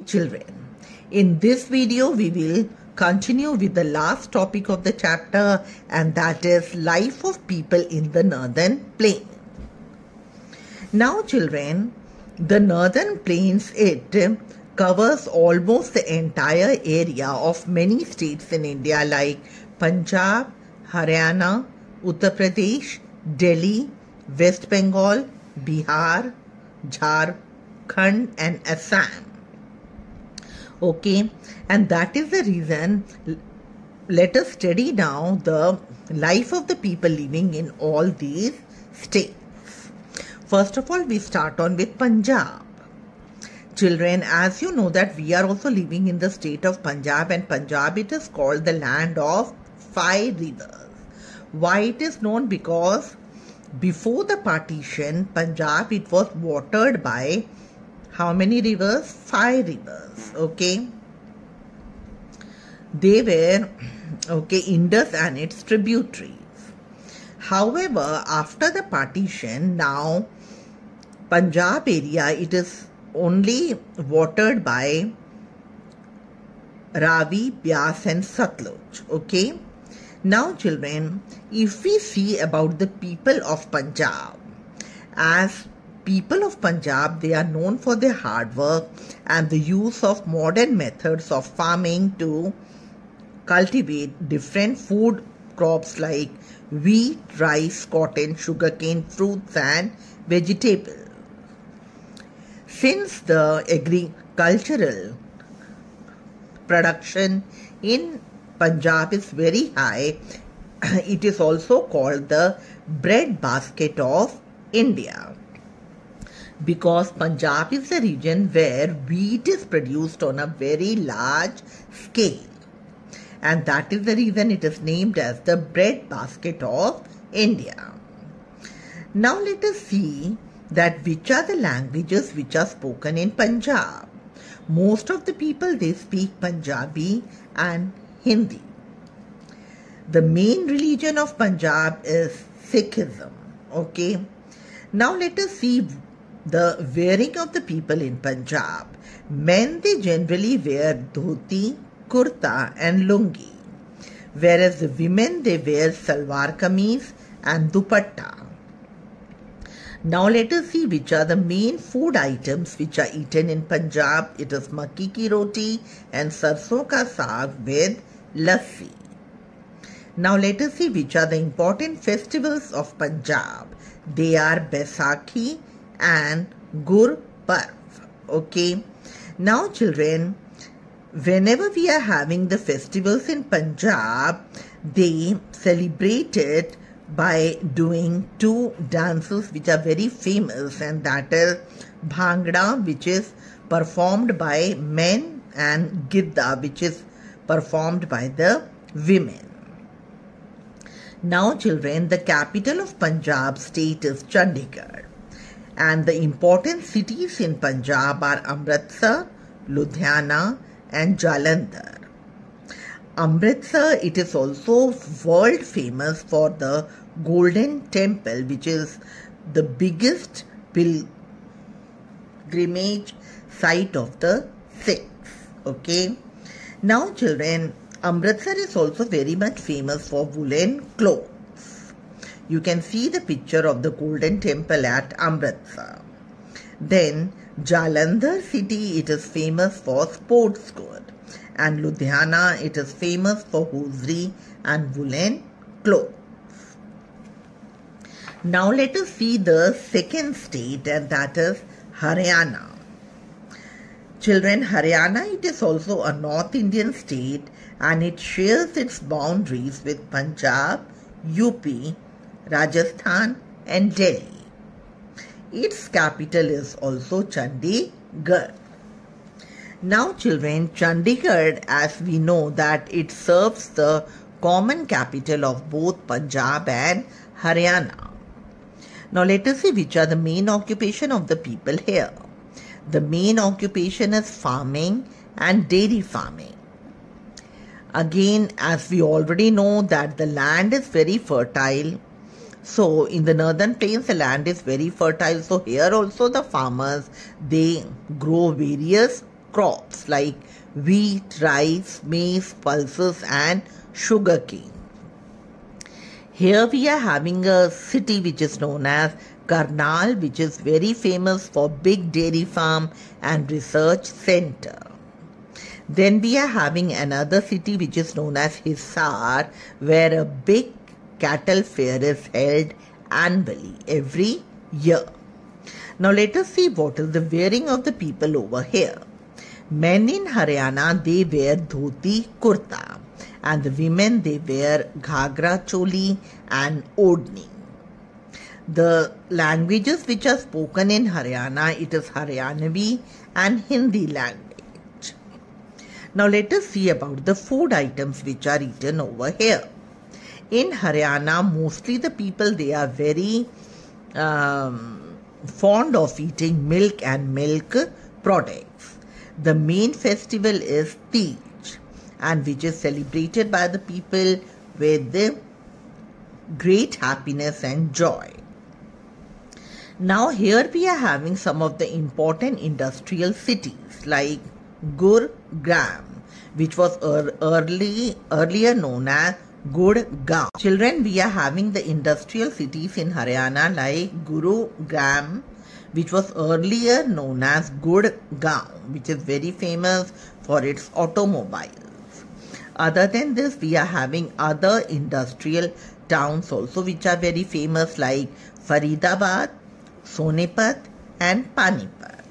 Children, in this video we will continue with the last topic of the chapter, and that is life of people in the northern plains. Now children, the northern plains, it covers almost the entire area of many states in India like Punjab, Haryana, Uttar Pradesh, Delhi, West Bengal, Bihar, Jharkhand and Assam. Okay, and that is the reason let us study now the life of the people living in all these states. First of all, we start on with Punjab. Children, as you know that we are also living in the state of Punjab, and Punjab, it is called the land of 5 rivers. Why it is known? Because before the partition, Punjab, it was watered by how many rivers? 5 rivers. Okay, they were Indus and its tributaries. However, after the partition, now Punjab area, it is only watered by Ravi, Byas and Satluj. Okay, now children, if we see about the people of Punjab, as people of Punjab, they are known for their hard work and the use of modern methods of farming to cultivate different food crops like wheat, rice, cotton, sugarcane, fruits and vegetables. Since the agricultural production in Punjab is very high, it is also called the bread basket of India, because Punjab is a region where wheat is produced on a very large scale, and that is the reason it is named as the bread basket of India. Now let us see that which are the languages which are spoken in Punjab. Most of the people, they speak Punjabi and Hindi. The main religion of Punjab is Sikhism. Okay, now let us see the wearing of the people in Punjab. Men, they generally wear dhoti, kurta and lungi, whereas the women, they wear salwar kameez and dupatta. Now let us see which are the main food items which are eaten in Punjab. It is makki ki roti and sarson ka saag with lassi. Now let us see which are the important festivals of Punjab. They are Baisakhi and Gurparv. Okay, now children, whenever we are having the festivals in Punjab, they celebrate it by doing 2 dances which are very famous, and that is Bhangra, which is performed by men, and Gidda, which is performed by the women. Now children, the capital of Punjab state is Chandigarh, and the important cities in Punjab are Amritsar, Ludhiana and Jalandhar. Amritsar, it is also world famous for the Golden Temple, which is the biggest pilgrimage site of the Sikhs. Okay, now children, Amritsar is also very much famous for woolen clothes. You can see the picture of the Golden Temple at Amritsar. Then Jalandhar city, it is famous for sports goods, and Ludhiana, it is famous for hosiery and woolen clothes. Now let us see the second state, and that is Haryana. Children, Haryana, it is also a North Indian state, and it shares its boundaries with Punjab, UP, Rajasthan and Delhi. Its capital is also Chandigarh. Now children, Chandigarh, as we know that it serves the common capital of both Punjab and Haryana. Now let us see which are the main occupation of the people here. The main occupation is farming and dairy farming. Again, as we already know that the land is very fertile, So in the northern plains, the land is very fertile. So here also the farmers, they grow various crops like wheat, rice, maize, pulses and sugarcane. Here we are having a city which is known as Karnal, which is very famous for big dairy farm and research center. Then we are having another city which is known as Hisar, where a big cattle fair is held annually every year. Now let us see what is the wearing of the people over here. Men in Haryana, they wear dhoti kurta, and the women, they wear ghagra choli and odhni. The languages which are spoken in Haryana, it is Haryanavi and Hindi language. Now let us see about the food items which are eaten over here. In Haryana, mostly the people, they are very fond of eating milk and milk products. The main festival is Tej, and which is celebrated by the people with the great happiness and joy. Now here we are having some of the important industrial cities like Gurgaon, which was earlier known as Gurgaon. Children, we are having the industrial cities in Haryana like Gurugram, which was earlier known as Gurgaon, which is very famous for its automobiles. Other than this, we are having other industrial towns also which are very famous like Faridabad, Sonipat and Panipat.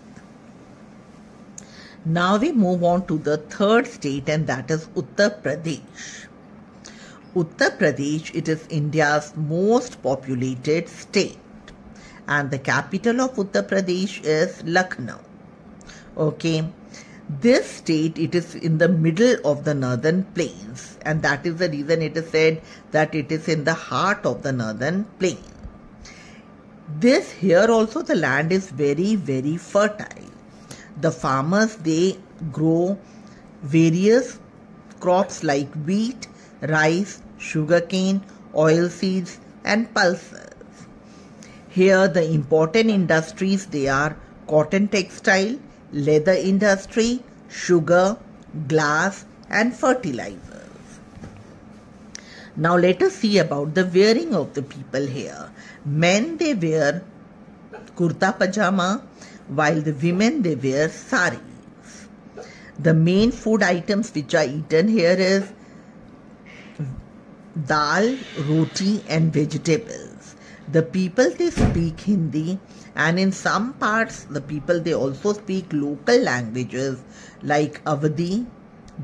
Now we move on to the third state, and that is Uttar Pradesh. Uttar Pradesh, it is India's most populated state, and the capital of Uttar Pradesh is Lucknow. Okay, this state, it is in the middle of the northern plains, and that is the reason it is said that it is in the heart of the northern plain. This here also the land is very, very fertile. The farmers, they grow various crops like wheat, rice, sugarcane, oilseeds and pulses. Here the important industries, they are cotton textile, leather industry, sugar, glass and fertilizers. Now let us see about the wearing of the people here. Men, they wear kurta pajama, while the women, they wear saris. The main food items which are eaten here is dal, roti and vegetables. The people, they speak Hindi, and in some parts the people, they also speak local languages like Awadhi,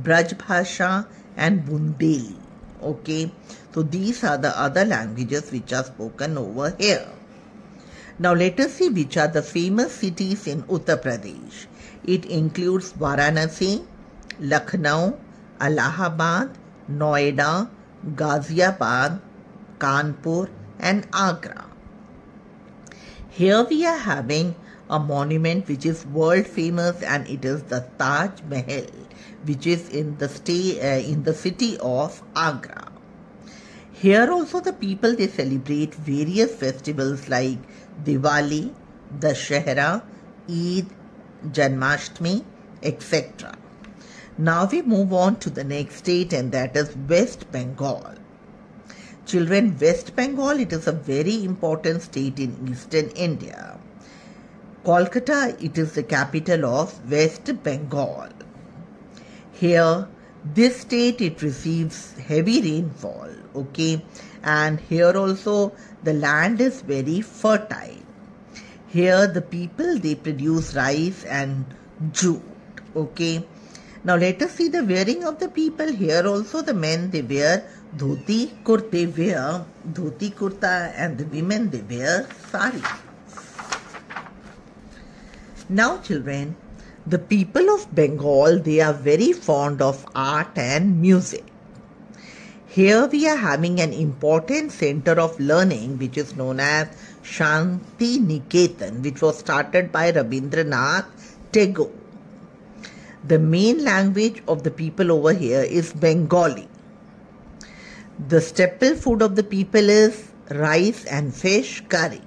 Braj Bhasha and Bundeli. Okay, so these are the other languages which are spoken over here. Now let us see which are the famous cities in Uttar Pradesh. It includes Varanasi, Lucknow, Allahabad, Noida, Ghaziabad, Kanpur and Agra. Here we are having a monument which is world famous, and it is the Taj Mahal, which is in the city of Agra. Here also the people, they celebrate various festivals like Diwali, Dashehra, Eid, Janmashtami, etc. Now we move on to the next state, and that is West Bengal. Children, West Bengal, it is a very important state in eastern India. Kolkata, it is the capital of West Bengal. Here, this state, it receives heavy rainfall, okay, and here also the land is very fertile. Here the people, they produce rice and jute, okay. Now let us see the wearing of the people. Here also the men, they wear dhoti kurta, and the women, they wear sari. Now children, the people of Bengal, they are very fond of art and music. Here we are having an important center of learning which is known as Shanti Niketan, which was started by Rabindranath Tagore. The main language of the people over here is Bengali. The staple food of the people is rice and fish curry.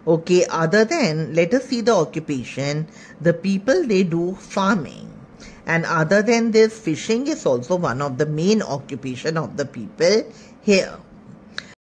Okay, other than, let us see the occupation. The people, they do farming. And other than this, fishing is also one of the main occupation of the people here.